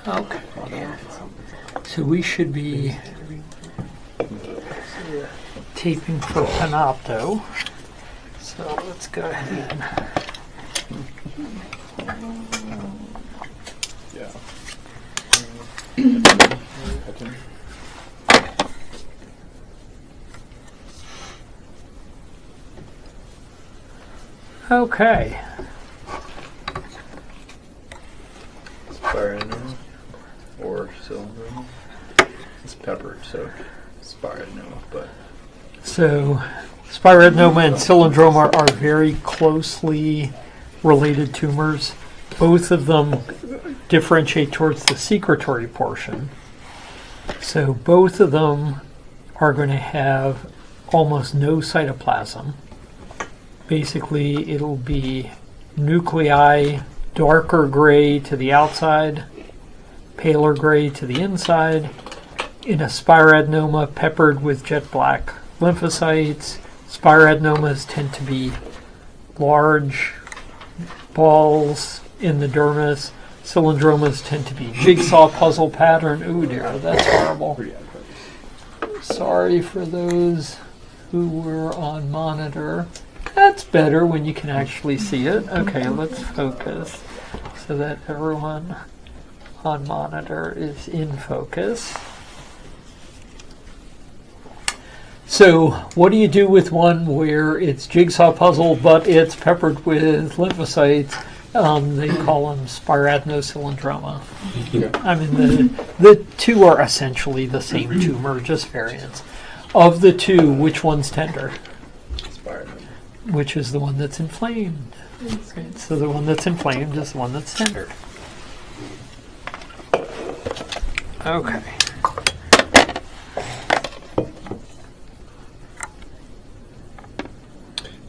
Okay. So we should be taping for Panopto. So let's go ahead. Yeah. Okay. Spironoma or cylindroma. It's peppered, so spironoma, but So spironoma and cylindroma are very closely related tumors. Both of them differentiate towards the secretory portion. So both of them are going to have almost no cytoplasm. Basically, it'll be nuclei, darker gray to the outside, paler gray to the inside. In a spiroadenoma, peppered with jet black lymphocytes. Spiroadenomas tend to be large balls in the dermis. Cylindromas tend to be jigsaw puzzle pattern. Ooh dear, that's horrible. Sorry for those who were on monitor. That's better when you can actually see it. Okay, let's focus so that everyone on monitor is in focus. So what do you do with one where it's jigsaw puzzle but it's peppered with lymphocytes? They call them spiroadenocylindroma. yeah. I mean, the two are essentially the same tumor, just variants. Of the two, which one's tender? Spironoma. Which is the one that's inflamed. Right, so the one that's inflamed is the one that's tender. Okay.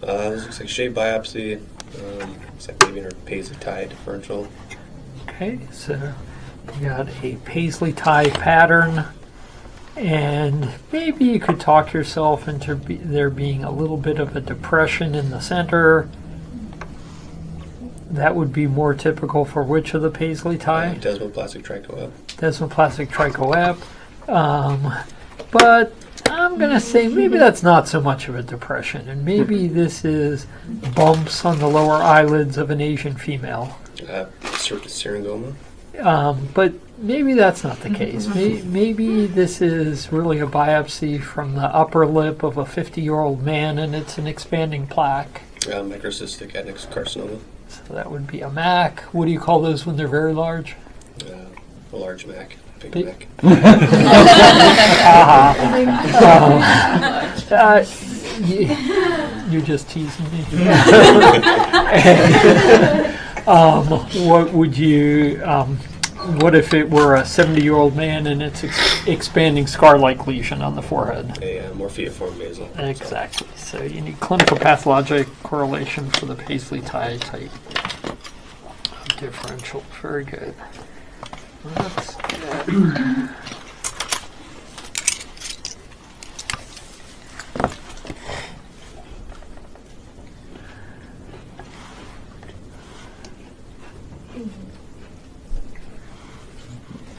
This looks like shave biopsy. Looks like maybe her Paisley tie differential. Okay, so you got a Paisley tie pattern, and maybe you could talk yourself into there being a little bit of a depression in the center. That would be more typical for which of the Paisley tie? Desmoplastic trichoep. Desmoplastic trichoep. But I'm going to say maybe that's not so much of a depression, and maybe this is bumps on the lower eyelids of an Asian female. Syringoma. But maybe that's not the case. Maybe this is really a biopsy from the upper lip of a 50-year-old man, and it's an expanding plaque. Microcystic adenocarcinoma. So that would be a MAC. What do you call those when they're very large? A large MAC. Big Big- MAC. You're just teasing me. What would you? What if it were a 70-year-old man and it's expanding scar-like lesion on the forehead? A morphiiform basal. Exactly. So you need clinical pathologic correlation for the Paisley tie type differential. Very good. That's good.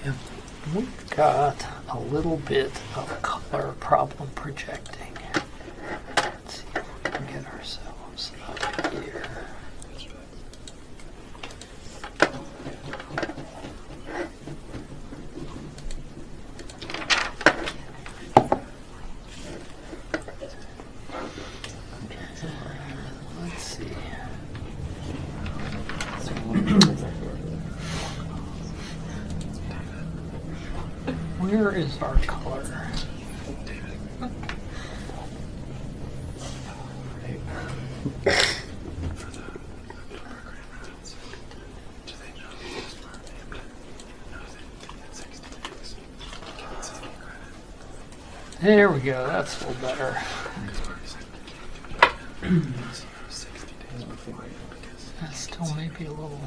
Yep. We've got a little bit of color problem projecting. Let's see if we can get ourselves up here. Let's see. Where is our color? There we go, that's a little better. That still may be a little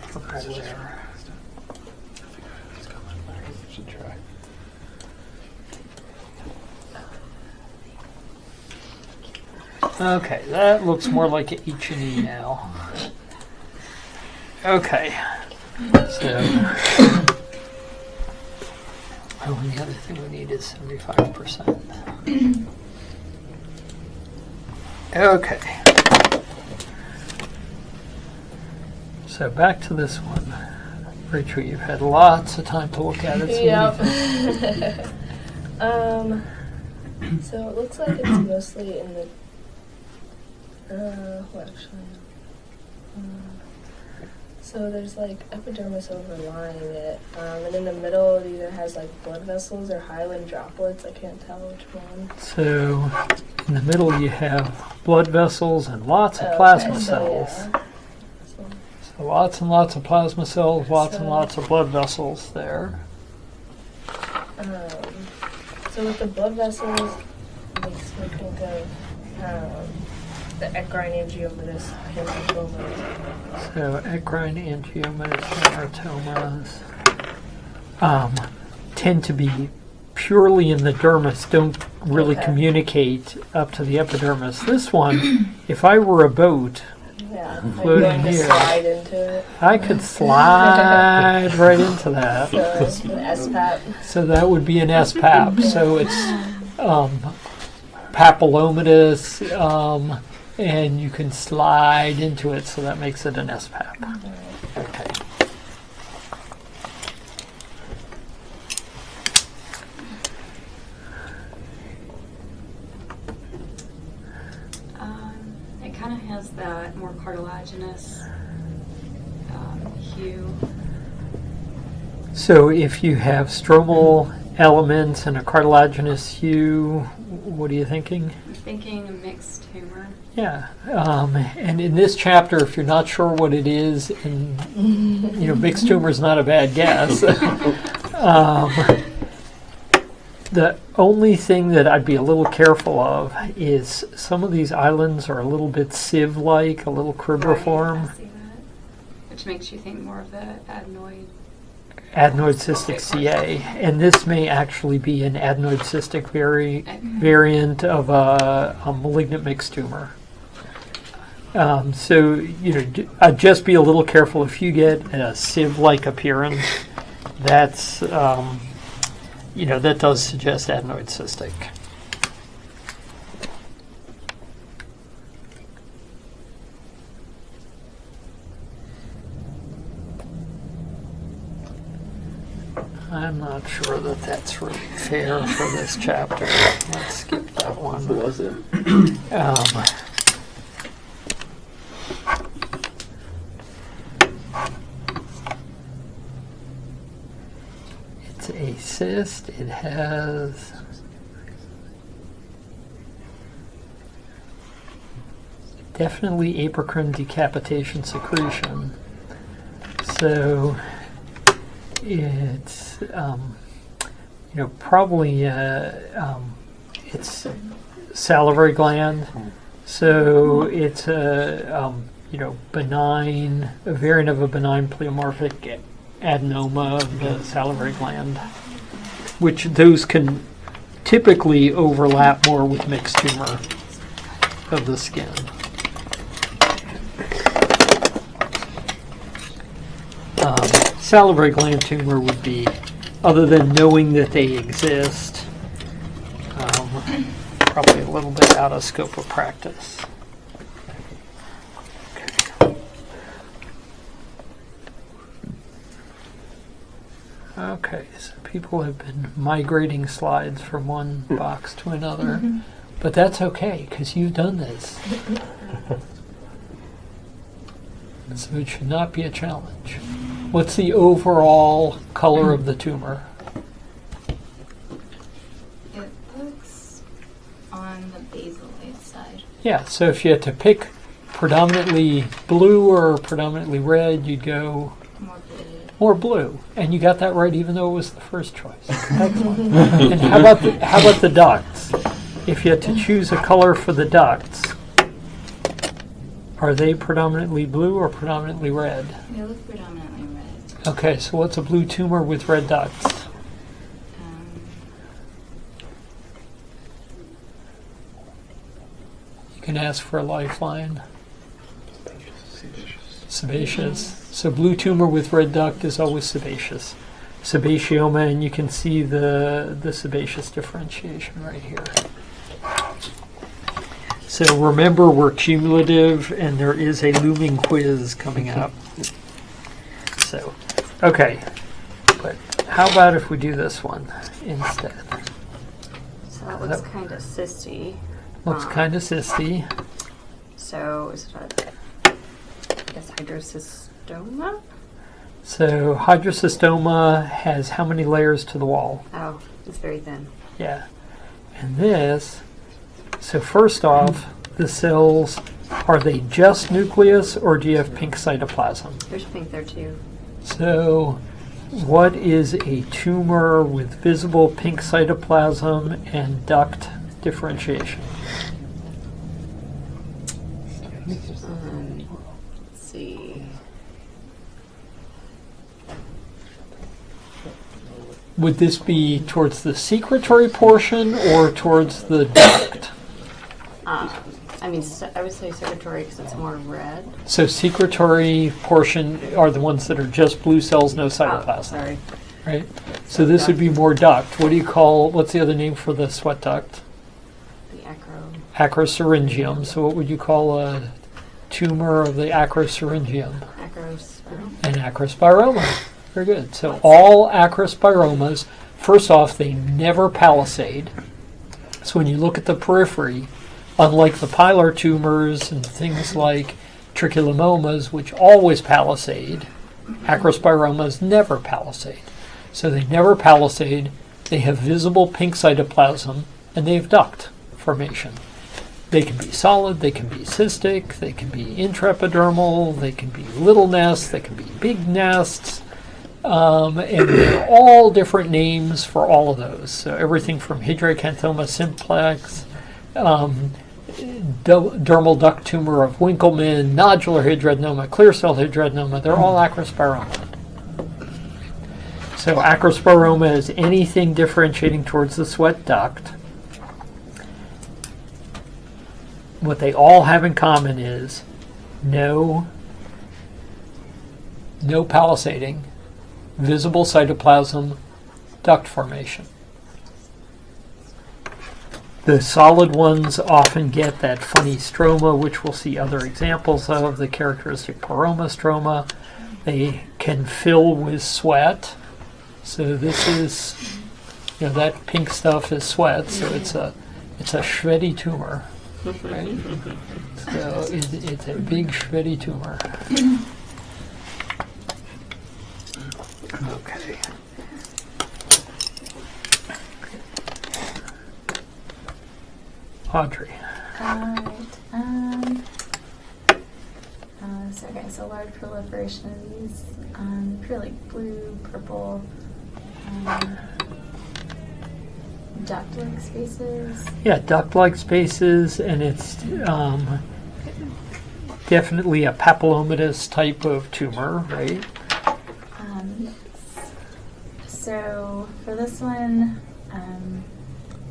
purple there. Should try. Okay, that looks more like an H&E now. Okay, So, oh, and the other thing we need is 75%. Okay. So back to this one. Rachel, you've had lots of time to look at it. So Yep. So it looks like it's mostly in the. Well, actually. So there's like epidermis overlying it, and in the middle it either has like blood vessels or hyaline droplets. I can't tell which one. So in the middle you have blood vessels and lots of Okay, plasma so, cells. yeah. So lots and lots of plasma cells, lots and So- lots of blood vessels there. So with the blood vessels, it makes me think of the equine angiomatous hematoma. So equine angiomatous hamartomas tend to be purely in the dermis, don't really Okay. communicate up to the epidermis. This one, if I were a boat, Yeah, I'm Floating going to here. slide into it. I could slide right into that. So it's an SPAP. So that would be an SPAP. So it's papillomatous, and you can slide into it, so that makes it an SPAP. Okay. It kind of has that more cartilaginous hue. So if you have stromal elements and a cartilaginous hue, what are you thinking? I'm thinking a mixed tumor. Yeah, and in this chapter, if you're not sure what it is, and mixed tumor is not a bad guess. The only thing that I'd be a little careful of is some of these islands are a little bit sieve-like, a little cribriform. I see that. Which makes you think more of the adenoid. Adenoid cystic CA, and this may actually be an adenoid cystic variant of a malignant mixed tumor. So I'd just be a little careful if you get a sieve-like appearance. That's that does suggest adenoid cystic. I'm not sure that that's really fair for this chapter. Let's skip that one. What was it? It's a cyst. It has definitely apocrine decapitation secretion. So it's probably it's salivary gland. So it's a benign, a variant of a benign pleomorphic adenoma of the salivary gland, which those can typically overlap more with mixed tumor of the skin. Salivary gland tumor would be, other than knowing that they exist, probably a little bit out of scope of practice. Okay, so people have been migrating slides from one box to another, but that's okay because you've done this. So it should not be a challenge. What's the overall color of the tumor? It looks on the basaloid side. Yeah, so if you had to pick predominantly blue or predominantly red, you'd go More blue. more blue. And you got that right even though it was the first choice. Excellent. And how about the ducts? If you had to choose a color for the ducts, are they predominantly blue or predominantly red? They look predominantly red. Okay, so what's a blue tumor with red ducts? You can ask for a lifeline. Sebaceous. So blue tumor with red duct is always sebaceous. Sebaceoma, and you can see the sebaceous differentiation right here. So remember, we're cumulative, and there is a looming quiz coming up. So, okay, but how about if we do this one instead? So that looks kind of cysty. Looks kind of cysty. So is it I guess hydrocystoma? So hydrocystoma has how many layers to the wall? Oh, it's very thin. Yeah. And this, so first off, the cells, are they just nucleus or do you have pink cytoplasm? There's pink there too. So what is a tumor with visible pink cytoplasm and duct differentiation? Let's see. Would this be towards the secretory portion or towards the duct? I mean, I would say secretory because it's more red. So secretory portion are the ones that are just blue cells, no Oh, cytoplasm, sorry. right? So this would be more duct. What do you call, what's the other name for the sweat duct? The acro. Acrosyringium. So what would you call a tumor of the acrosyringium? Acrospiral. And acrospiroma. Very good. So all acrospiromas, first off, they never palisade. So when you look at the periphery, unlike the pilar tumors and things like tricholomomas, which always palisade, acrospiromas never palisade. So they never palisade, they have visible pink cytoplasm, and they have duct formation. They can be solid, they can be cystic, they can be intraepidermal, they can be little nests, they can be big nests, and they're all different names for all of those. So everything from hydrocanthoma simplex, dermal duct tumor of Winkelmann, nodular hydradenoma, clear cell hydradenoma, they're all acrospiroma. So acrospiroma is anything differentiating towards the sweat duct. What they all have in common is no palisading, visible cytoplasm, duct formation. The solid ones often get that funny stroma, which we'll see other examples of, the characteristic poroma stroma. They can fill with sweat. So this is, that pink stuff is sweat, so it's a Schveddy tumor. Right? So it's a big Schveddy tumor. Okay. Audrey. So large proliferation of these pure like blue, purple, duct-like spaces. Yeah, duct-like spaces, and it's definitely a papillomatous type of tumor, right? So for this one,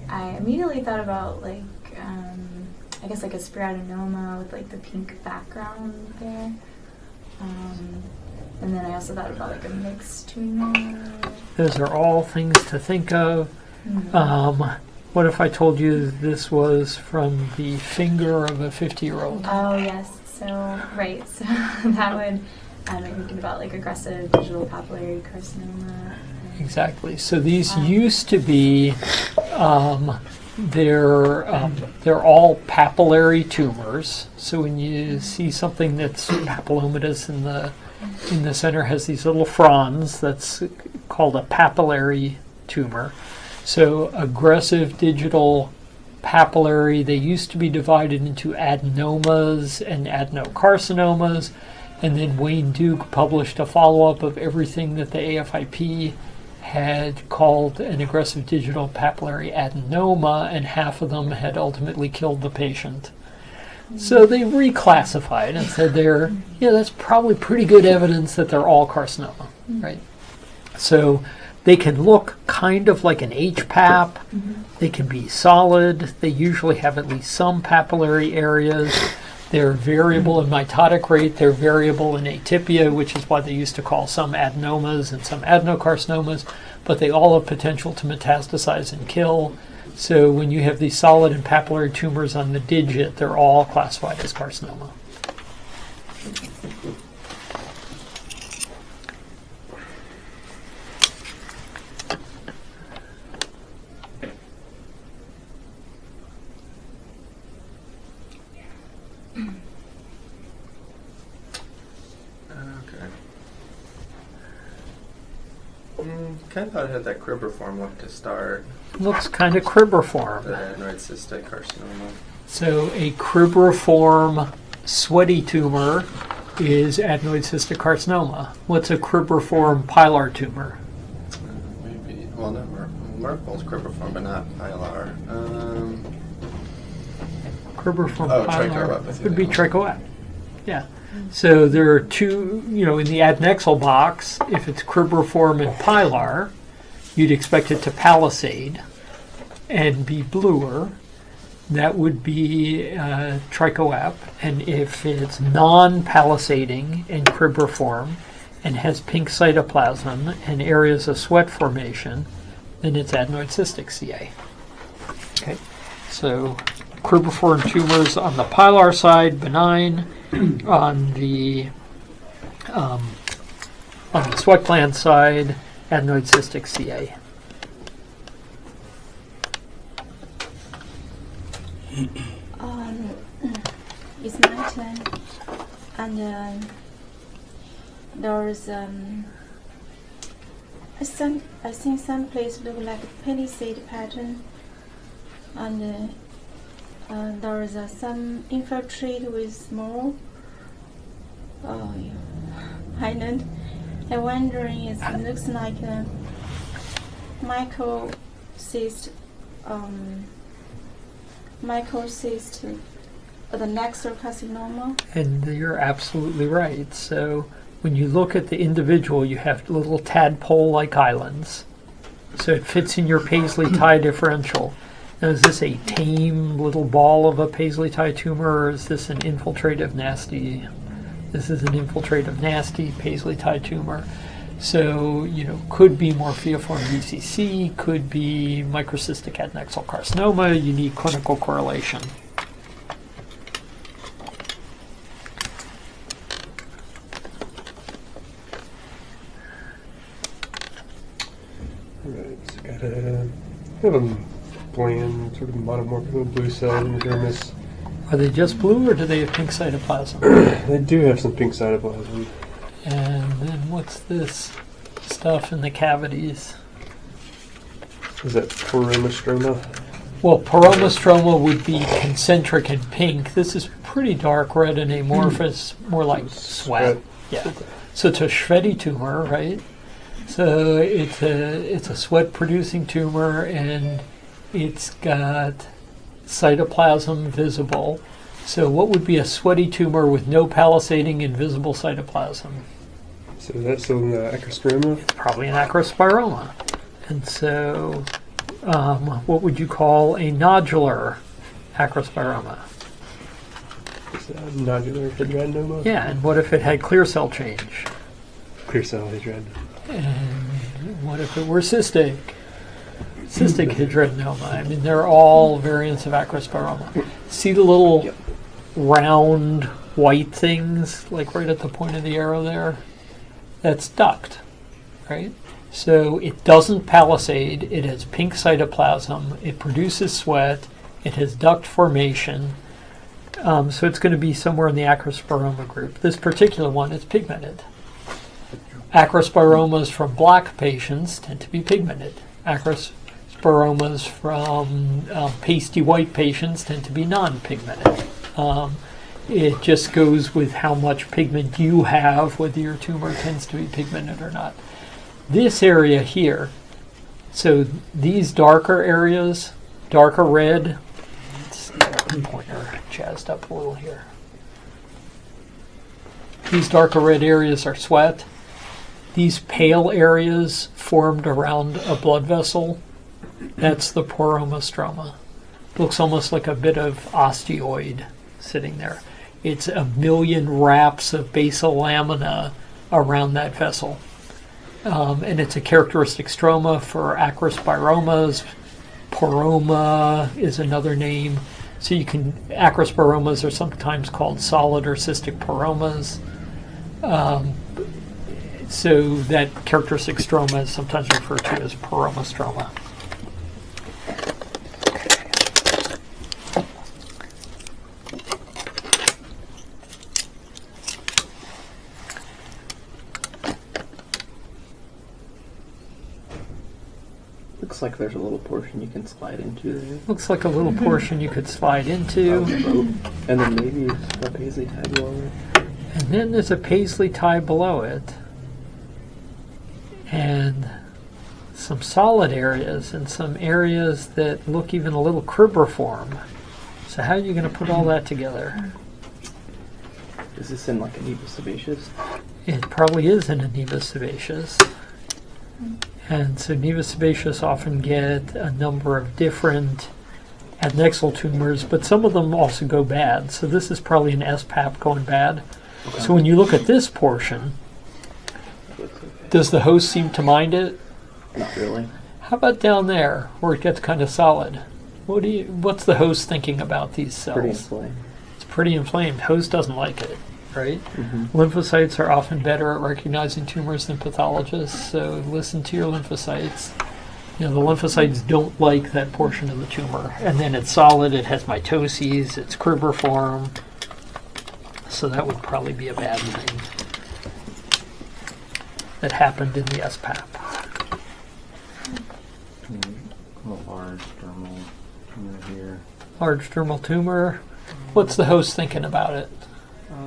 I immediately thought about like I guess like a spiradenoma with like the pink background there. And then I also thought about like a mixed tumor. Those are all things to think of. What if I told you this was from the finger of a 50-year-old? Oh yes, so right, so that would make me think about like aggressive digital papillary carcinoma. Exactly. So these used to be, they're all papillary tumors. So when you see something that's papillomatous in the center has these little fronds, that's called a papillary tumor. So aggressive digital papillary, they used to be divided into adenomas and adenocarcinomas, and then Wayne Duke published a follow-up of everything that the AFIP had called an aggressive digital papillary adenoma, and half of them had ultimately killed the patient. So they reclassified and said that's probably pretty good evidence that they're all carcinoma, right? So they can look kind of like an HPAP. They can be solid. They usually have at least some papillary areas. They're variable in mitotic rate. They're variable in atypia, which is why they used to call some adenomas and some adenocarcinomas, but they all have potential to metastasize and kill. So when you have these solid and papillary tumors on the digit, they're all classified as carcinoma. Okay. Kind of thought it had that cribriform look to start. Looks kind of cribriform. The adenoid cystic carcinoma. So a cribriform sweaty tumor is adenoid cystic carcinoma. What's a cribriform pilar tumor? Maybe. Well, no, Merkel's cribriform, but not pilar. Cribriform Oh, pilar trichoepithelial. would be trichoep. Yeah. So there are two, in the adnexal box, if it's cribriform and pilar, you'd expect it to palisade and be bluer. That would be trichoep. And if it's non-palisading and cribriform and has pink cytoplasm and areas of sweat formation, then it's adenoid cystic CA. Okay. So cribriform tumors on the pilar side, benign. On the sweat gland side, adenoid cystic CA. It's my turn, and there's I think some place look like a palisade pattern, and there is some infiltrate with small island. I'm wondering, it looks like a microcyst, the nexal carcinoma. And you're absolutely right. So when you look at the individual, you have little tadpole-like islands. So it fits in your Paisley-Tie differential. Now, is this a tame little ball of a Paisley-Tie tumor, or is this an infiltrative nasty? This is an infiltrative nasty Paisley-Tie tumor. So, could be morpheoform BCC, could be microcystic adnexal carcinoma, unique clinical correlation. Right, so have a bland sort of monomorphic blue cell in the dermis. Are they just blue, or do they have pink cytoplasm? They do have some pink cytoplasm. And then what's this stuff in the cavities? Is that poromostroma? Well, poromostroma would be concentric and pink. This is pretty dark red and amorphous, more like sweat. Yeah. So it's a Schveddy tumor, right? So it's a sweat-producing tumor, and it's got cytoplasm visible. So what would be a sweaty tumor with no palisading and visible cytoplasm? So that's an acrostroma? Probably an acrospiroma. And so what would you call a nodular acrospiroma? Is that nodular hydranoma? Yeah, and what if it had clear cell change? Clear cell hydranoma. And what if it were cystic? Cystic hydranoma. I mean, they're all variants of acrospiroma. See the little round white things, like right at the point of the arrow there? That's duct, right? So it doesn't palisade, it has pink cytoplasm, it produces sweat, it has duct formation, so it's going to be somewhere in the acrospiroma group. This particular one is pigmented. Acrospiromas from black patients tend to be pigmented. Acrospiromas from pasty white patients tend to be non-pigmented. It just goes with how much pigment you have, whether your tumor tends to be pigmented or not. This area here, so these darker areas, darker red, let's get our pointer jazzed up a little here. These darker red areas are sweat. These pale areas formed around a blood vessel, that's the poromostroma. Looks almost like a bit of osteoid sitting there. it's a million wraps of basal lamina around that vessel. And it's a characteristic stroma for acrospiromas. Poroma is another name. So you can, acrospiromas are sometimes called solid or cystic poromas. So that characteristic stroma is sometimes referred to as poromostroma. Looks like there's a little portion you can slide into there. Looks like a little portion you could slide into. And then maybe a paisley tie below it. And then there's a paisley tie below it. And some solid areas and some areas that look even a little cribriform. So how are you going to put all that together? Is this in like a nevus sebaceous? It probably is in a nevus sebaceous. And so nevus sebaceous often get a number of different adnexal tumors, but some of them also go bad. So this is probably an SPAP going bad. Okay. So when you look at this portion, Looks okay. does the host seem to mind it? Not really. How about down there where it gets kind of solid? What's the host thinking about these cells? Pretty inflamed. It's pretty inflamed. Host doesn't like it, right? Mm-hmm. Lymphocytes are often better at recognizing tumors than pathologists, so listen to your lymphocytes. You know, the lymphocytes don't like that portion of the tumor. And then it's solid, it has mitoses, it's cribriform, so that would probably be a bad thing that happened in the SPAP. A large dermal tumor here. Large dermal tumor. What's the host thinking about it?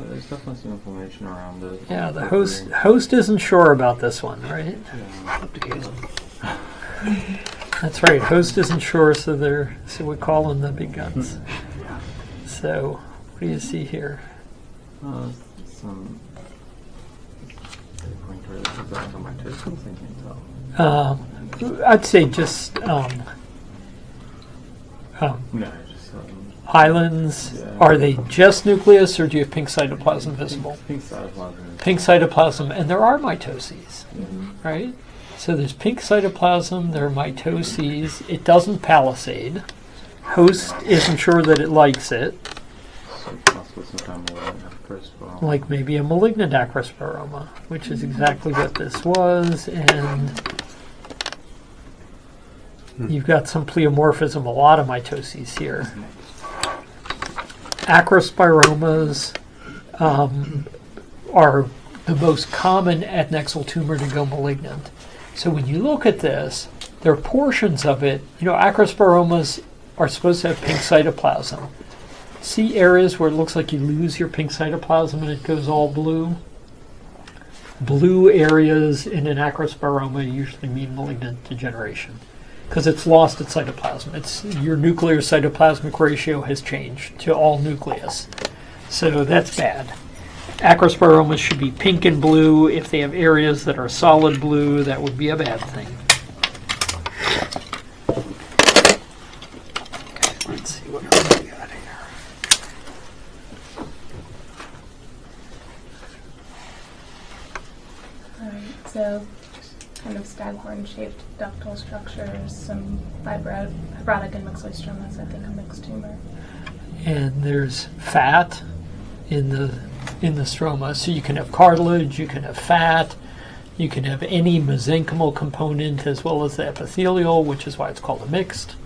There's definitely some inflammation around it. Yeah, the host isn't sure about this one, right? Yeah. Up to Caleb. That's right. Host isn't sure, so we call in the big guns. So, what do you see here? Some. They point to where this is on my toes. I can't tell. I'd say just No, just islands. Yeah. Are they just nucleus, or do you have pink cytoplasm visible? pink cytoplasm. Pink cytoplasm, and there are mitoses, right? So there's pink cytoplasm, there are mitoses. It doesn't palisade. Host isn't sure that it likes it. So possibly some kind of malignant acrospiroma. Like maybe a malignant acrospiroma, which is exactly what this was, and you've got some pleomorphism, a lot of mitoses here. Acrospiromas are the most common adnexal tumor to go malignant. So when you look at this, there are portions of it, acrospiromas are supposed to have pink cytoplasm. See areas where it looks like you lose your pink cytoplasm and it goes all blue? Blue areas in an acrospiroma usually mean malignant degeneration because it's lost its cytoplasm. Your nuclear cytoplasmic ratio has changed to all nucleus. So that's bad. Acrospiromas should be pink and blue. If they have areas that are solid blue, that would be a bad thing. Okay, let's see what else we got here. Alright, so kind of staghorn-shaped ductal structures, some fibrotic and myxostomas, I think a mixed tumor. And there's fat in the stroma, so you can have cartilage, you can have fat, you can have any mesenchymal component as well as the epithelial, which is why it's called a mixed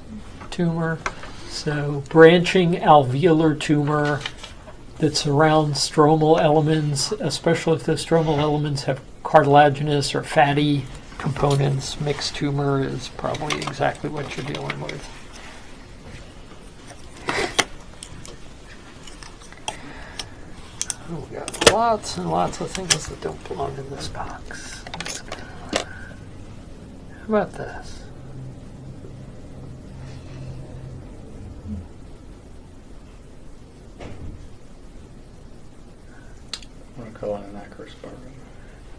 tumor. So branching alveolar tumor that surrounds stromal elements, especially if the stromal elements have cartilaginous or fatty components, mixed tumor is probably exactly what you're dealing with. We got lots and lots of things that don't belong in this box. How about this? I want to call it an acrospiroma.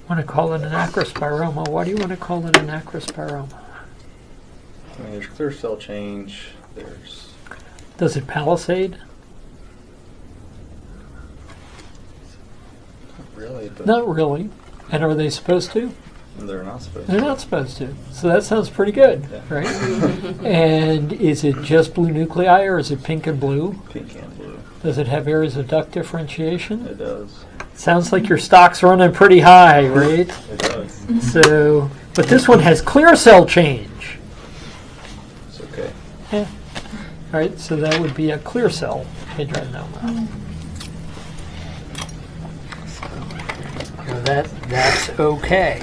Want to call it an acrospiroma? Why do you want to call it an acrospiroma? I mean, there's clear cell change. There's Does it palisade? really, but Not really. And are they supposed to? they're not supposed They're to. not supposed to. So that sounds pretty good, Yeah. right? And is it just blue nuclei or is it pink and blue? Pink and blue. Does it have areas of duct differentiation? It does. Sounds like your stock's running pretty high, right? It does. So, but this one has clear cell change. It's okay. Yeah. All right, so that would be a clear cell hidradenoma. So that's okay.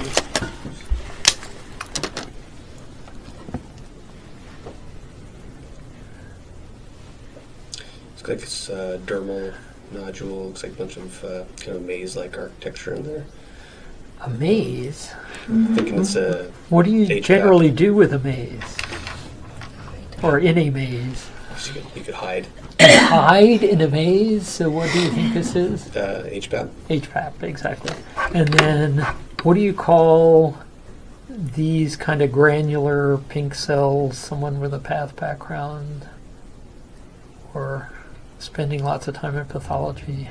Looks like it's dermal nodule. Looks like a bunch of kind of maze-like architecture in there. A maze? I'm thinking it's a What do you HVAC. generally do with a maze? Or in a maze? you could hide Hide in a maze? So what do you think this is? HPAP. HPAP, exactly. And then what do you call these kind of granular pink cells? Someone with a path background? Or spending lots of time in pathology?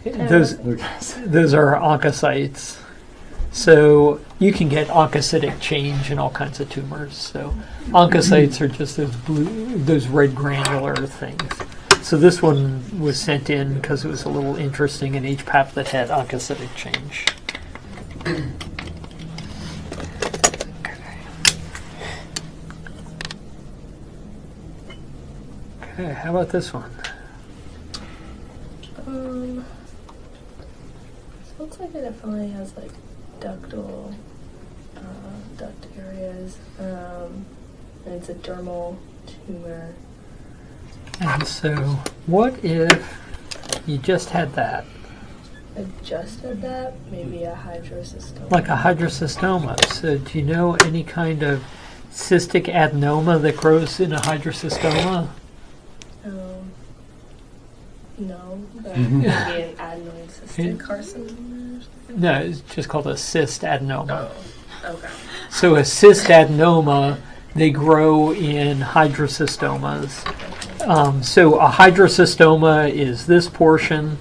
Those are oncocytes. So you can get oncocytic change in all kinds of tumors. So oncocytes are just those red granular things. So this one was sent in because it was a little interesting in HPAP that had oncocytic change. Okay, how about this one? This looks like it definitely has like ductal duct areas. And it's a dermal tumor. And so what if you just had that? I just did that. Maybe a hydrocystoma. Like a hydrocystoma. So do you know any kind of cystic adenoma that grows in a hydrocystoma? No, but maybe an adenoid cystic carcinoma. No, it's just called a cyst adenoma. Oh, okay. So a cyst adenoma, they grow in hydrocystomas. So a hydrocystoma is this portion.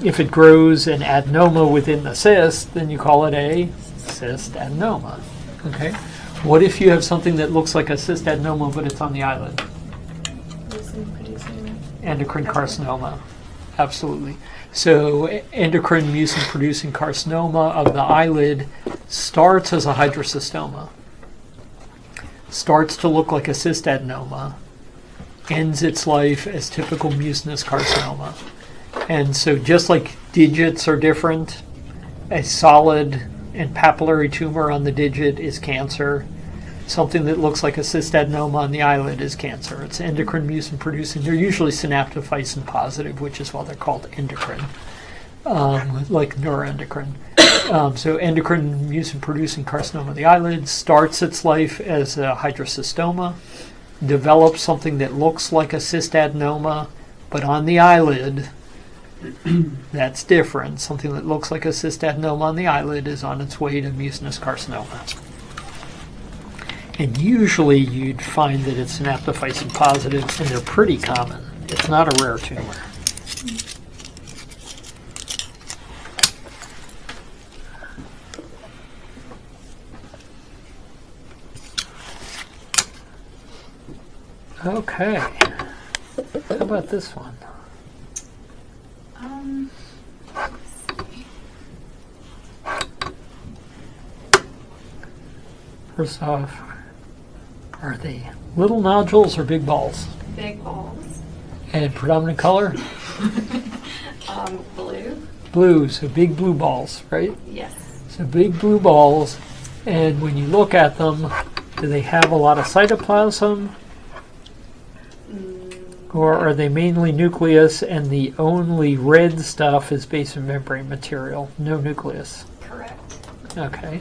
If it grows an adenoma within the cyst, then you call it a cyst adenoma. Okay. What if you have something that looks like a cyst adenoma, but it's on the eyelid? Endocrine carcinoma. Absolutely. So endocrine mucin-producing carcinoma of the eyelid starts as a hydrocystoma, starts to look like a cyst adenoma, ends its life as typical mucinous carcinoma. And so just like digits are different, a solid and papillary tumor on the digit is cancer. Something that looks like a cyst adenoma on the eyelid is cancer. It's endocrine mucin producing. They're usually synaptophysin positive, which is why they're called endocrine, like neuroendocrine. So endocrine mucin producing carcinoma of the eyelid starts its life as a hydrocystoma, develops something that looks like a cyst adenoma, but on the eyelid, that's different. Something that looks like a cyst adenoma on the eyelid is on its way to mucinous carcinoma. And usually you'd find that it's synaptophysin positive, and they're pretty common. It's not a rare tumor. Okay. How about this one? First off, are they little nodules or big balls? Big balls. And predominant color? Blue. Blue, so big blue balls, right? Yes. So big blue balls, and when you look at them, do they have a lot of cytoplasm? Or are they mainly nucleus and the only red stuff is basement membrane material, no nucleus? Correct. Okay.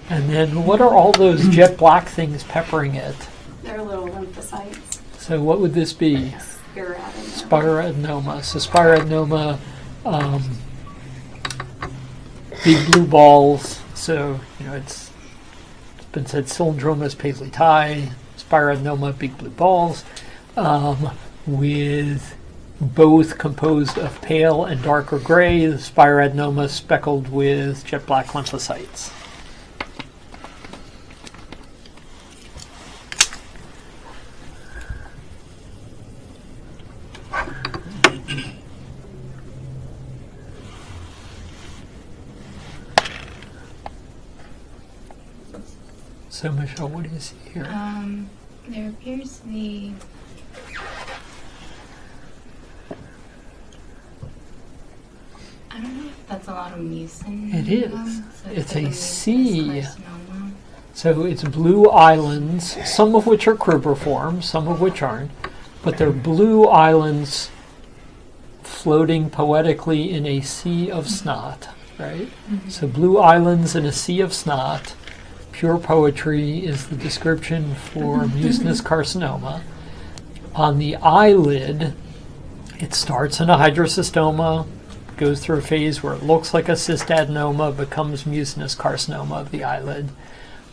And then what are all those jet black things peppering it? They're little lymphocytes. So what would this be? Spiroadenoma. Spiroadenoma. So spiroadenoma, big blue balls. So, it's been said cylindromas Paisley-Tie, spiroadenoma, big blue balls, with both composed of pale and darker gray, the spiroadenoma speckled with jet black lymphocytes. So Michelle, what do you see here? There appears to be I don't know if that's a lot of mucin. It is. So It's like a mucinous C. carcinoma. So it's blue islands, some of which are cribriform, some of which aren't, but they're blue islands floating poetically in a sea of snot, right? So blue islands in a sea of snot, pure poetry is the description for mucinous carcinoma. On the eyelid, it starts in a hydrocystoma, goes through a phase where it looks like a cystadenoma, becomes mucinous carcinoma of the eyelid.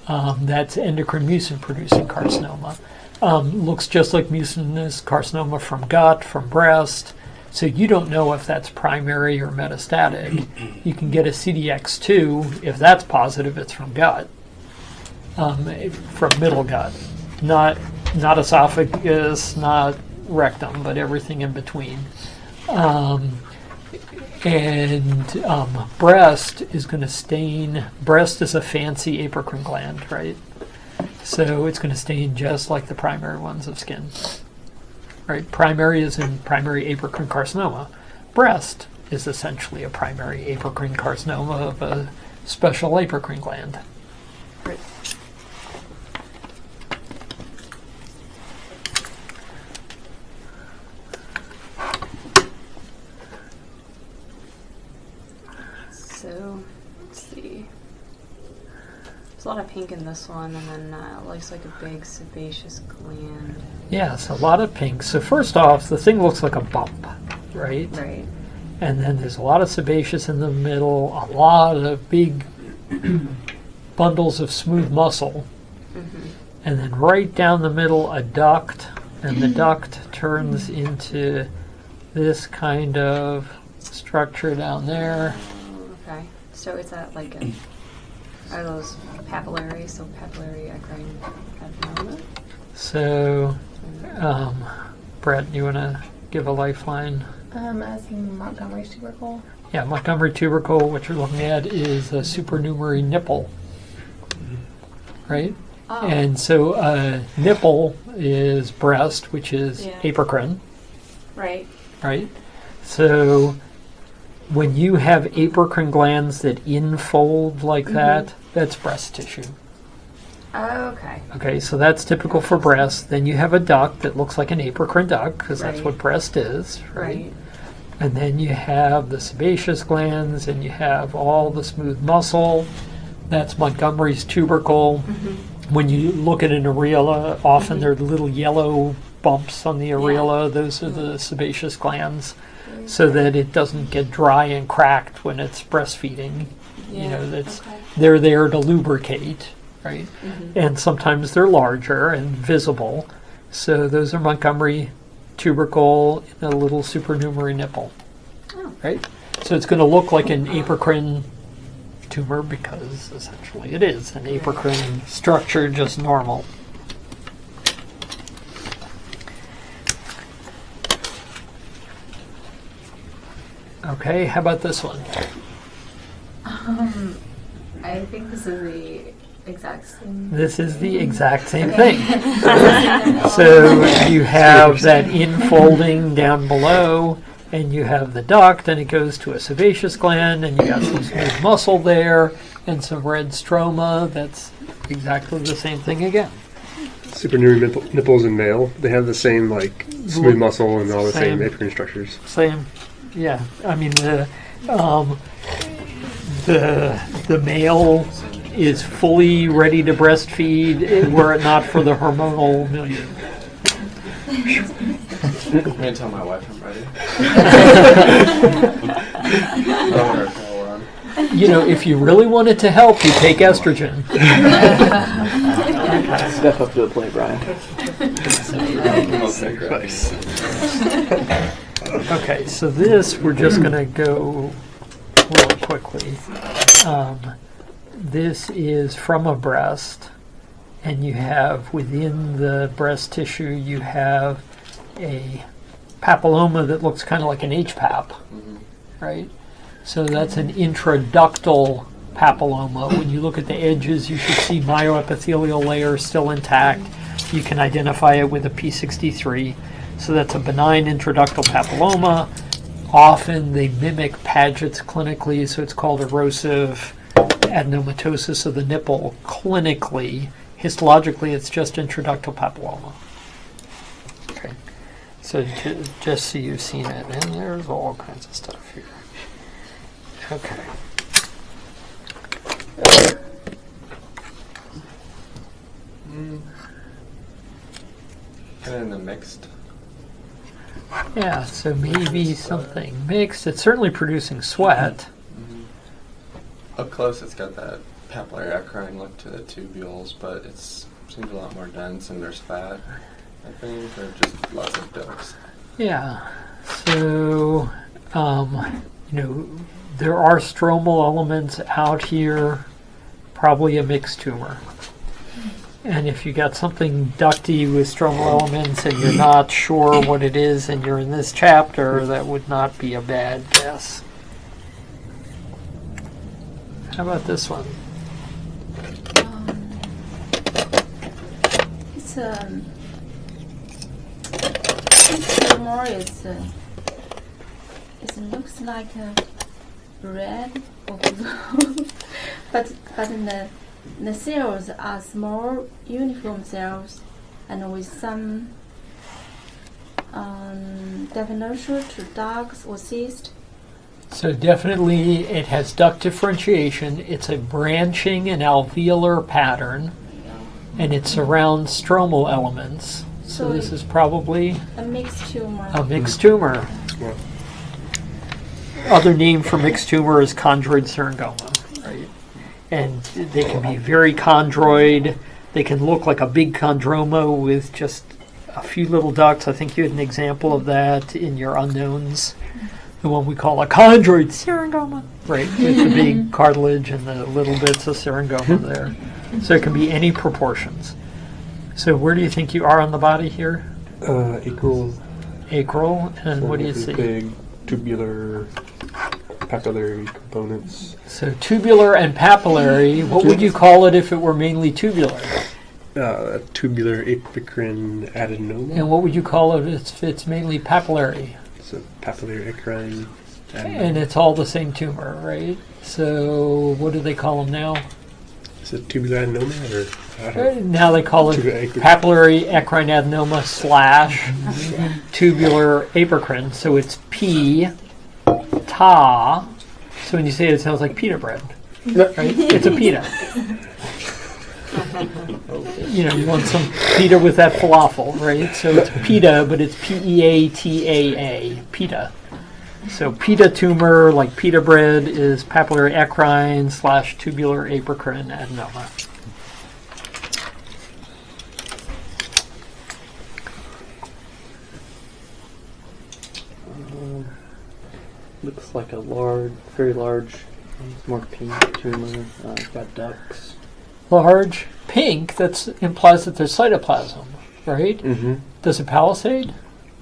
That's endocrine mucin producing carcinoma. Looks just like mucinous carcinoma from gut, from breast. So you don't know if that's primary or metastatic. You can get a CDX2. If that's positive, it's from gut, from middle gut, not esophagus, not rectum, but everything in between. Breast is going to stain. Breast is a fancy apocrine gland, right? So it's going to stain just like the primary ones of skin, right? Primary is in primary apocrine carcinoma. Breast is essentially a primary apocrine carcinoma of a special apocrine gland. Right. So, let's see. There's a lot of pink in this one, and then it looks like a big sebaceous gland. Yes, a lot of pink. So first off, the thing looks like a bump, right? Right. And then there's a lot of sebaceous in the middle, a lot of big bundles of smooth muscle. Mm-hmm. And then right down the middle, a duct, and the duct turns into this kind of structure down there. Okay. So is that like a, are those papillary? So papillary adenoma? So, Brett, you want to give a lifeline? As in Montgomery's tubercle. Yeah, Montgomery tubercle, what you're looking at is a supernumerary nipple, right? Oh. And so nipple is breast, which is Yeah. apocrine, Right. right? So when you have apocrine glands that infold like that, that's breast tissue. Oh, okay. Okay, so that's typical for breast. Then you have a duct that looks like an apocrine duct, because that's Right. what breast is, right? Right. And then you have the sebaceous glands, and you have all the smooth muscle. That's Montgomery's tubercle. When you look at an areola, often there are little yellow bumps on the areola. Those are the sebaceous glands, so that it doesn't get dry and cracked when it's breastfeeding. You know, that's they're there to lubricate, right? And sometimes they're larger and visible. So those are Montgomery tubercle in a little supernumerary nipple, right? So it's going to look like an apocrine tumor because essentially it is an apocrine structure, just normal. Okay, how about this one? I think this is the exact same. This is the exact same thing. So you have that infolding down below, and you have the duct, and it goes to a sebaceous gland, and you got some smooth muscle there, and some red stroma. That's exactly the same thing again. Supernumerary nipples in male, they have the same like smooth muscle and all the same apocrine structures. Same, yeah. I mean the male is fully ready to breastfeed were it not for the hormonal milieu. I'm gonna tell my wife I'm ready. I don't want her to follow on. You know, if you really wanted to help, you take estrogen. Step up to the plate, Brian. Okay, great. Okay, so this we're just going to go really quickly. This is from a breast, and you have within the breast tissue you have a papilloma that looks kind of like an HPAP, right? So that's an intraductal papilloma. When you look at the edges, you should see myoepithelial layer still intact. You can identify it with a P63. So that's a benign intraductal papilloma. Often they mimic Paget's clinically, so it's called erosive adenomatosis of the nipple clinically. Histologically, it's just intraductal papilloma. Okay, so just so you've seen it, and there's all kinds of stuff here. Okay. Kind of in the mixed. Yeah, so maybe something mixed. It's certainly producing sweat. Up close, it's got that papillary eccrine look to the tubules, but it seems a lot more dense, and there's fat, I think, or just lots of ducts. Yeah. So, there are stromal elements out here, probably a mixed tumor. And if you got something ducty with stromal elements and you're not sure what it is and you're in this chapter, that would not be a bad guess. How about this one? It's more. It looks like a red or blue, but the cells are small, uniform cells, and with some definition to ducts or cysts. So definitely it has duct differentiation. It's a branching and alveolar pattern, and it surrounds stromal elements. So this is probably a mixed tumor. a mixed tumor. Yeah. Other name for mixed tumor is chondroid syringoma, right? And they can be very chondroid. They can look like a big chondroma with just a few little ducts. I think you had an example of that in your unknowns. The one we call a chondroid syringoma, right? With the big cartilage and the little bits of syringoma there. So it can be any proportions. So where do you think you are on the body here? Acral. Acral, and So what do you these see? Big tubular papillary components. So tubular and papillary, what would you call it if it were mainly tubular? Tubular apicrine adenoma. And what would you call it if it's mainly papillary? It's a papillary eccrine adenoma. And it's all the same tumor, right? So what do they call them now? Is it tubular adenoma or? Now they call it Tubular apicrine. papillary eccrine adenoma / tubular apicrine. So it's ta. So when you say it, it sounds like pita bread, right? It's a pita. You want some pita with that falafel, right? So it's pita, but it's Peataa, pita. So pita tumor, like pita bread, is papillary eccrine / tubular apicrine adenoma. Looks like a very large, more pink tumor. Got ducts. Large, pink, that implies that there's cytoplasm, right? Mm-hmm. Does it palisade?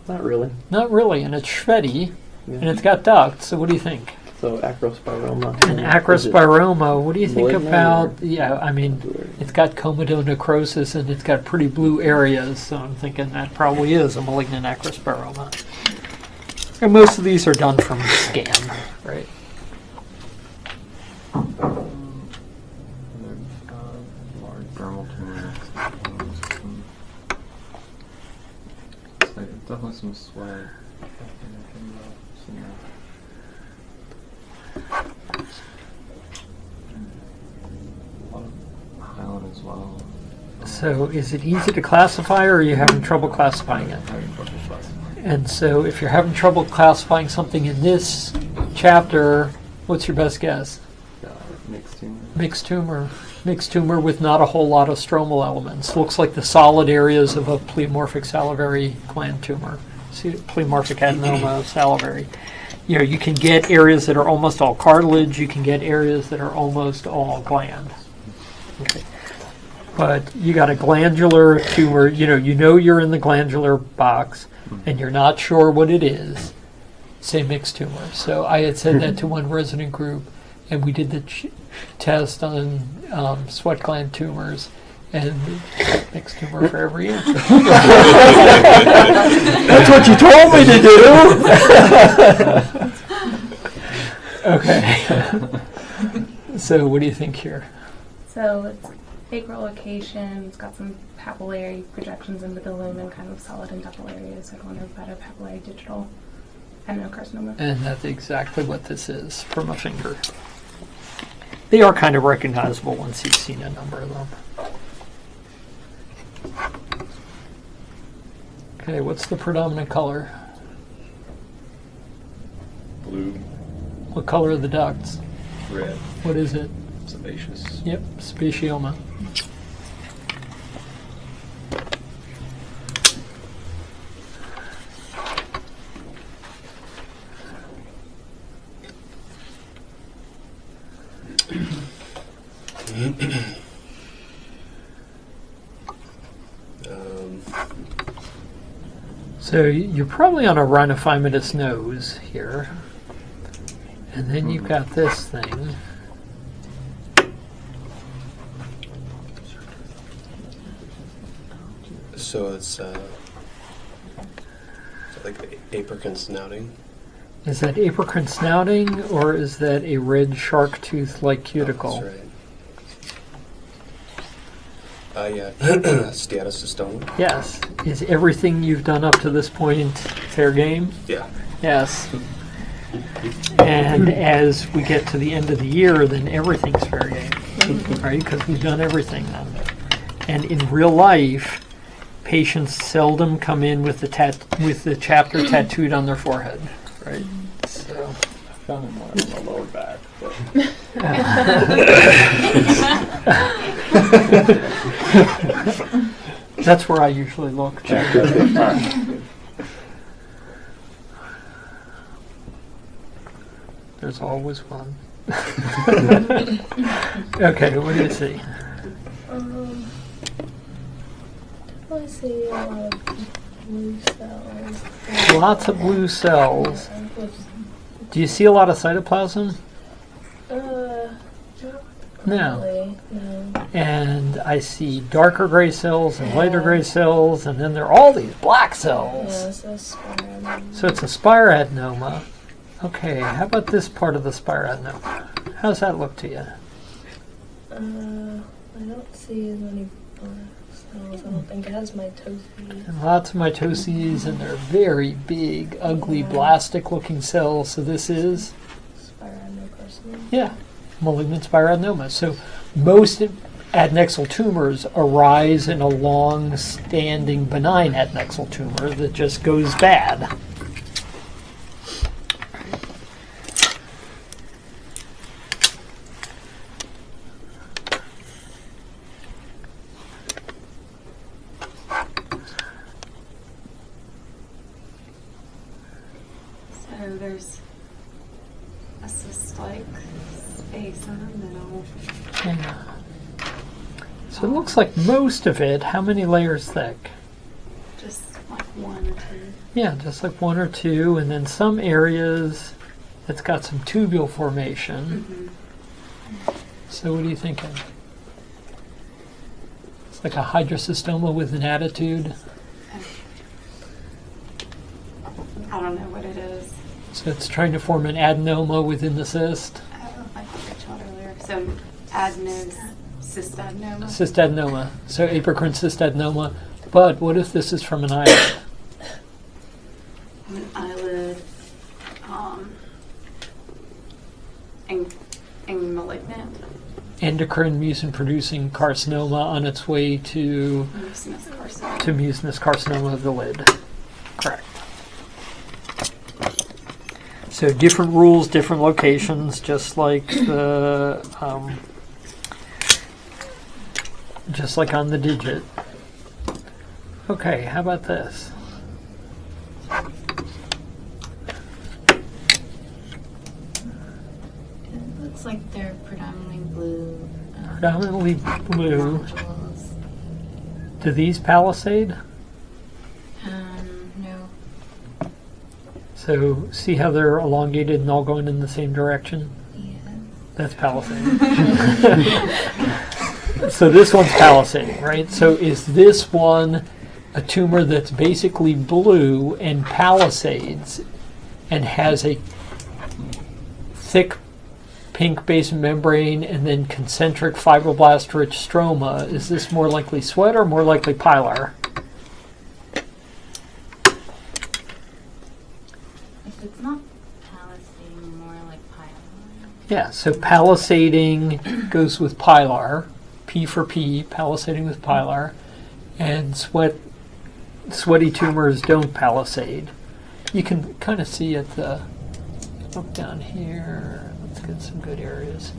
Not really. Not really, and it's shreddy, Yeah. and it's got ducts, so what do you think? So acrospiroma. An acrospiroma, what do you think malignant about, or- yeah, I mean, it's got comedonecrosis and it's got pretty blue areas, so I'm thinking that probably is a malignant acrospiroma. And most of these are done from scan, right? Large dermal tumor. It's like definitely some sweat. A lot of hyaline as well. So is it easy to classify, or are you having trouble classifying it? Having trouble classifying. And so if you're having trouble classifying something in this chapter, what's your best guess? Mixed tumor. Mixed tumor. Mixed tumor with not a whole lot of stromal elements. Looks like the solid areas of a pleomorphic salivary gland tumor. polymorphic adenoma salivary. You know, you can get areas that are almost all cartilage. You can get areas that are almost all gland. Okay. But you got a glandular tumor. You know you're in the glandular box, and you're not sure what it is. Say mixed tumor. So I had said that to one resident group, and we did the test on sweat gland tumors, and mixed tumor for every inch. That's what you told me to do. Okay. So what do you think here? So it's acral location. It's got some papillary projections into the limb and kind of solid and ductal areas. So I wonder about a papillary digital adenocarcinoma. And that's exactly what this is from a finger. They are kind of recognizable once you've seen a number of them. Okay, what's the predominant color? Blue, What color are the ducts? red, What is it? sebaceous. Yep, specioma. So you're probably on a rhinophymatous nose here. And then you've got this thing. So it's like apricot snouting. Is that apricot snouting, or is that a red shark tooth-like cuticle? Oh, that's right. Yeah, steatocystoma. Yes. Is everything you've done up to this point fair game? Yeah. Yes. And as we get to the end of the year, then everything's fair game, right? Because we've done everything then. And in real life, patients seldom come in with the chapter tattooed on their forehead, right? So. I've done it more on the lower back. But That's where I usually look. There's always one. Okay, what do you see? Definitely see a lot of blue cells. Lots of blue cells. Yeah, which, Do you see a lot of cytoplasm? not No. really, no. And I see darker gray cells and lighter gray cells, and then there are all these black cells. Yeah, so spiral. So it's a spiroadenoma. Okay, how about this part of the spiroadenoma? How's that look to you? I don't see as many black cells. I don't think it has mitosis. And lots of mitoses, and they're very big, ugly, blastic-looking cells. So this is, Spiroadenocarcinoma. malignant spiroadenoma. So most adnexal tumors arise in a long-standing benign adnexal tumor that just goes bad. So there's a cyst-like space in the middle. Yeah. So it looks like most of it, how many layers thick? Just like one or two. Yeah, just like one or two, and then some areas it's got some tubule formation. So what are you thinking? It's like a hydrocystoma with an attitude. I don't know what it is. So it's trying to form an adenoma within the cyst. I think I showed earlier. So cystadenoma. Cystadenoma. So apocrine cystadenoma. But what if this is from an eyelid? An eyelid. And malignant. Endocrine mucin producing carcinoma on its way to Mucinous carcinoma. mucinous carcinoma of the lid. Correct. So different rules, different locations, just like the just like on the digit. Okay, how about this? It looks like they're predominantly blue. Predominantly blue. Nodules. Do these palisade? No. So see how they're elongated and all going in the same direction? Yes. That's palisading. So this one's palisading, right? So is this one a tumor that's basically blue and palisades and has a thick pink basement membrane and then concentric fibroblast-rich stroma? Is this more likely sweat or more likely pilar? If it's not palissading, more like pylon. Yeah, so palisading goes with pilar, P for P, palisading with pilar, and sweaty tumors don't palisade. You can kind of see at the, look down here, let's get some good areas.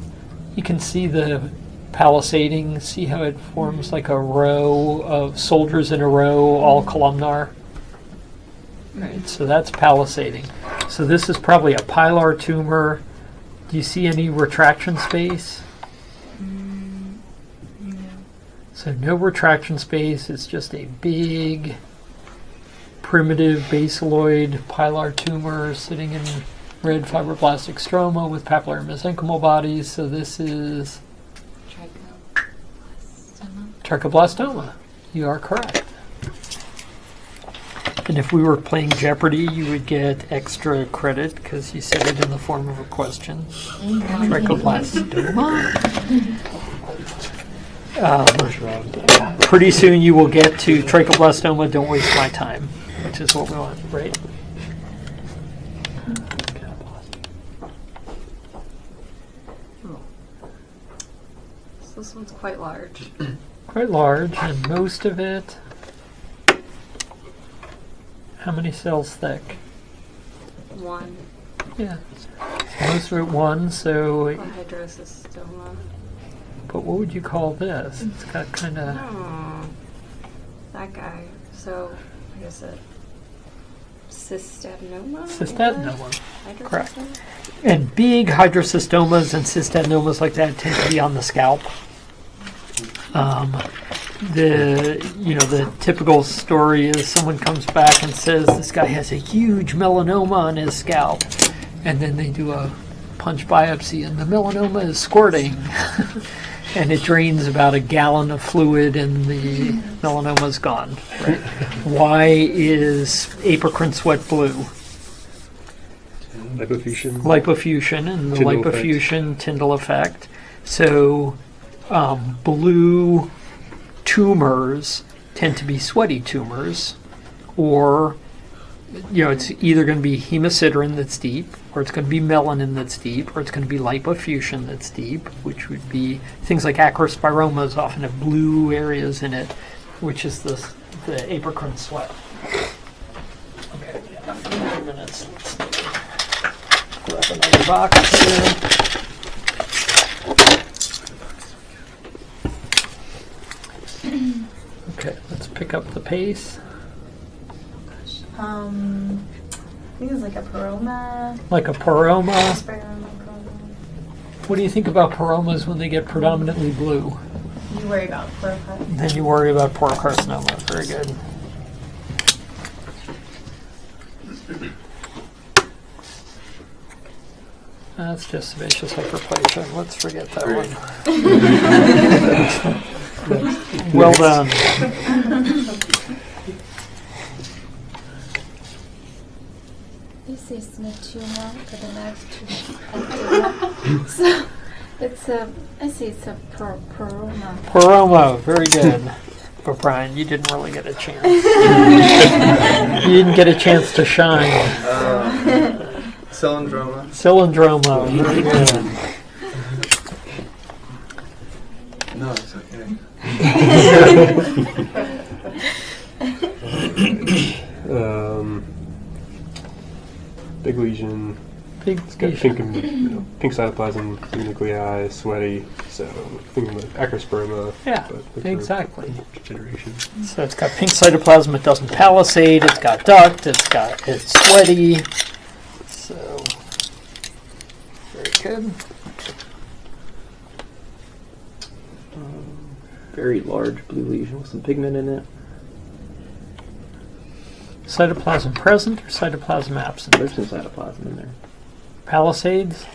You can see the palisading, see how it forms like a row of soldiers in a row, all columnar. Right, so that's palisading. So this is probably a pilar tumor. Do you see any retraction space? No. So no retraction space, it's just a big primitive basaloid pilar tumor sitting in red fibroblastic stroma with papillary mesenchymal bodies. So this is trichoblastoma. You are correct. And if we were playing Jeopardy, you would get extra credit because you said it in the form of a question. Trichoblastoma? Pretty soon you will get to trichoblastoma, don't waste my time, which is what we want, right? So this one's quite large. Quite large, and most of it, how many cells thick? One. Yeah. Most of it one, so, Hydrocystoma. but what would you call this? It's got kind of, Oh, that guy. So, I guess a cystadenoma? cystadenoma. Correct. Hydrocystoma? And big hydrocystomas and cystadenomas like that tend to be on the scalp. The typical story is someone comes back and says this guy has a huge melanoma on his scalp, and then they do a punch biopsy and the melanoma is squirting, and it drains about a gallon of fluid and the melanoma's gone. Right? Why is apocrine sweat blue? Lipofuscin. Lipofuscin and the Tyndall lipofuscin Tyndall effect. So blue tumors tend to be sweaty tumors, or it's either going to be hemosiderin that's deep, or it's going to be melanin that's deep, or it's going to be lipofuscin that's deep, which would be things like acrospiromas often have blue areas in it, which is the apocrine sweat. Okay, a few more minutes. Let's grab another box here. Okay, let's pick up the pace. I think it's like a paroma. Like a paroma. Aspergilloma paroma. What do you think about paromas when they get predominantly blue? You worry about porocarcinoma. Then you worry about porocarcinoma. Very good. That's just sebaceous hyperplasia. Let's forget that one. Well done. This is the tumor for the next So I see it's a paroma. Paroma. Very good. But Brian, you didn't really get a chance. You didn't get a chance to shine. Cylindroma. Cylindroma. Very good. No, it's okay. Big lesion. big It's got pink and pink cytoplasm, nuclei, sweaty. So thinking of acrosporoma. Yeah, but exactly. Degeneration. So it's got pink cytoplasm, it doesn't palisade, it's got duct, it's sweaty. So, very good. Very large blue lesion with some pigment in it. Cytoplasm present or cytoplasm absent? There's some cytoplasm in there. Palisades?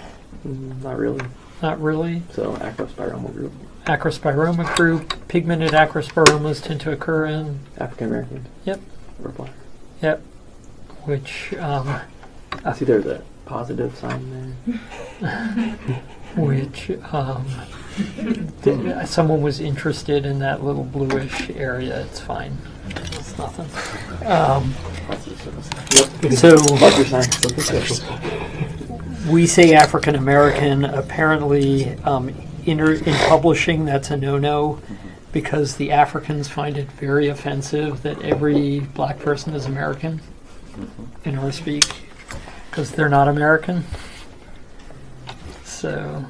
Not really. Not really. So acrospiromal group. Acrospiroma group. Pigmented acrospiromas tend to occur in? African American. Yep. Or black. Yep. Which, I see there's a positive sign there. which, someone was interested in that little bluish area. It's fine. It's nothing. So Mark your sign. Something special. we say African American. Apparently, in publishing, that's a no-no because the Africans find it very offensive that every black person is American in our speak because they're not American. So,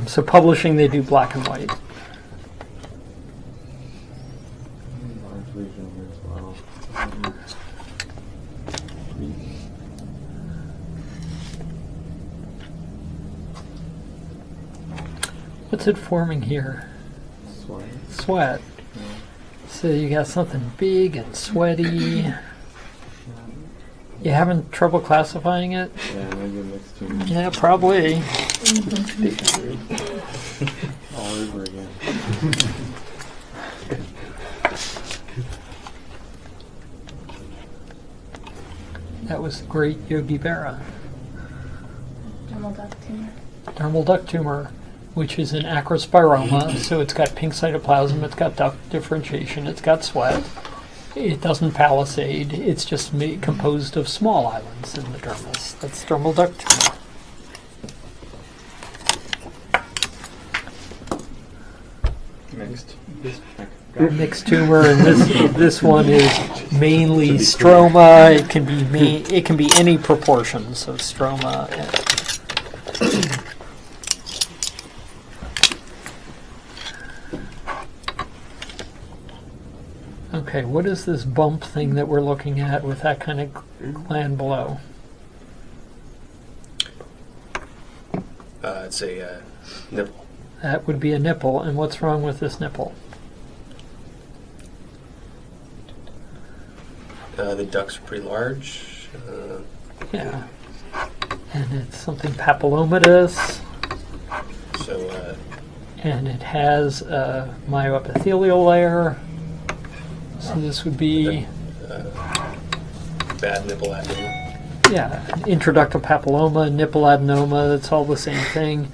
so publishing, they do black and white. Large lesion here as well. What's it forming here? Sweat. Sweat. So you got something big and sweaty. You having trouble classifying it? Yeah, maybe a mixed tumor. Yeah, probably. All over again. That was great Yogi Berra. Dermal duct tumor. Dermal duct tumor, which is an acrospiroma, so it's got pink cytoplasm, it's got duct differentiation, it's got sweat. It doesn't palisade. It's just composed of small islands in the dermis. That's dermal duct tumor. Mixed. Mixed tumor, and this one is mainly stroma. It can be any proportion. So stroma. Okay, what is this bump thing that we're looking at with that kind of gland below? It's a nipple. That would be a nipple, and what's wrong with this nipple? The ducts are pretty large. Yeah. And it's something papillomatous, So and it has a myoepithelial layer. So this would be, bad nipple adenoma. yeah, intraductal papilloma, nipple adenoma, that's all the same thing.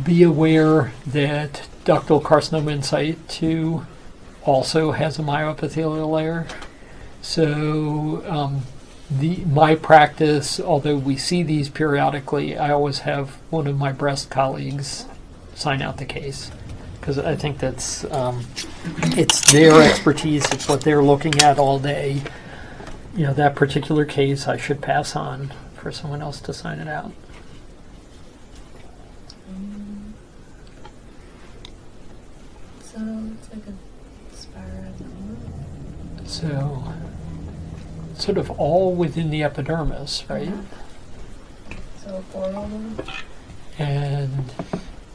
Be aware that ductal carcinoma in situ also has a myoepithelial layer. So my practice, although we see these periodically, I always have one of my breast colleagues sign out the case. Because I think that's it's their expertise, it's what they're looking at all day. You know, that particular case I should pass on for someone else to sign it out. So it's like a spiral. So, sort of all within the epidermis, right? So oral. And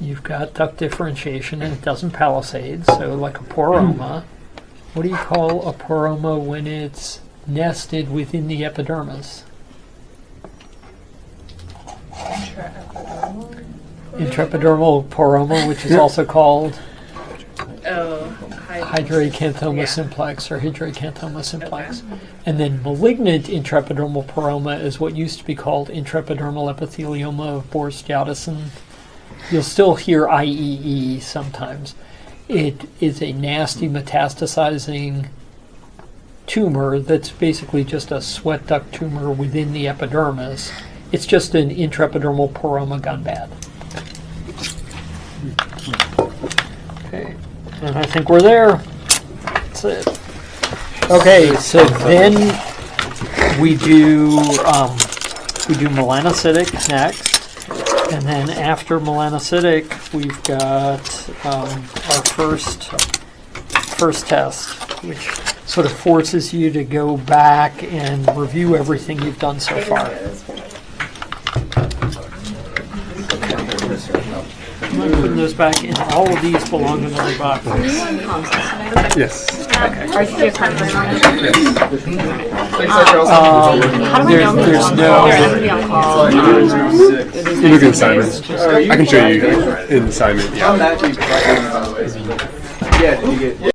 you've got duct differentiation and it doesn't palisade, so like a poroma. What do you call a poroma when it's nested within the epidermis? Intraepidermal poroma, which is also called hydroacanthoma simplex or hydroacanthoma simplex. And then malignant intraepidermal poroma is what used to be called intraepidermal epithelioma of Borst-Jadison. You'll still hear IEE sometimes. It is a nasty metastasizing tumor that's basically just a sweat duct tumor within the epidermis. It's just an intraepidermal poroma gone bad. Okay, and I think we're there. That's it. Okay, so we do melanocytic next, and then after melanocytic, we've got our first test, which sort of forces you to go back and review everything you've done so far. I'm not putting those back in. All of these belong in other boxes. Yes. Are you covering on it? How do we know? There's no. There's somebody on call. You look at assignments. I can show you in assignment. Yeah. Yeah, did you get?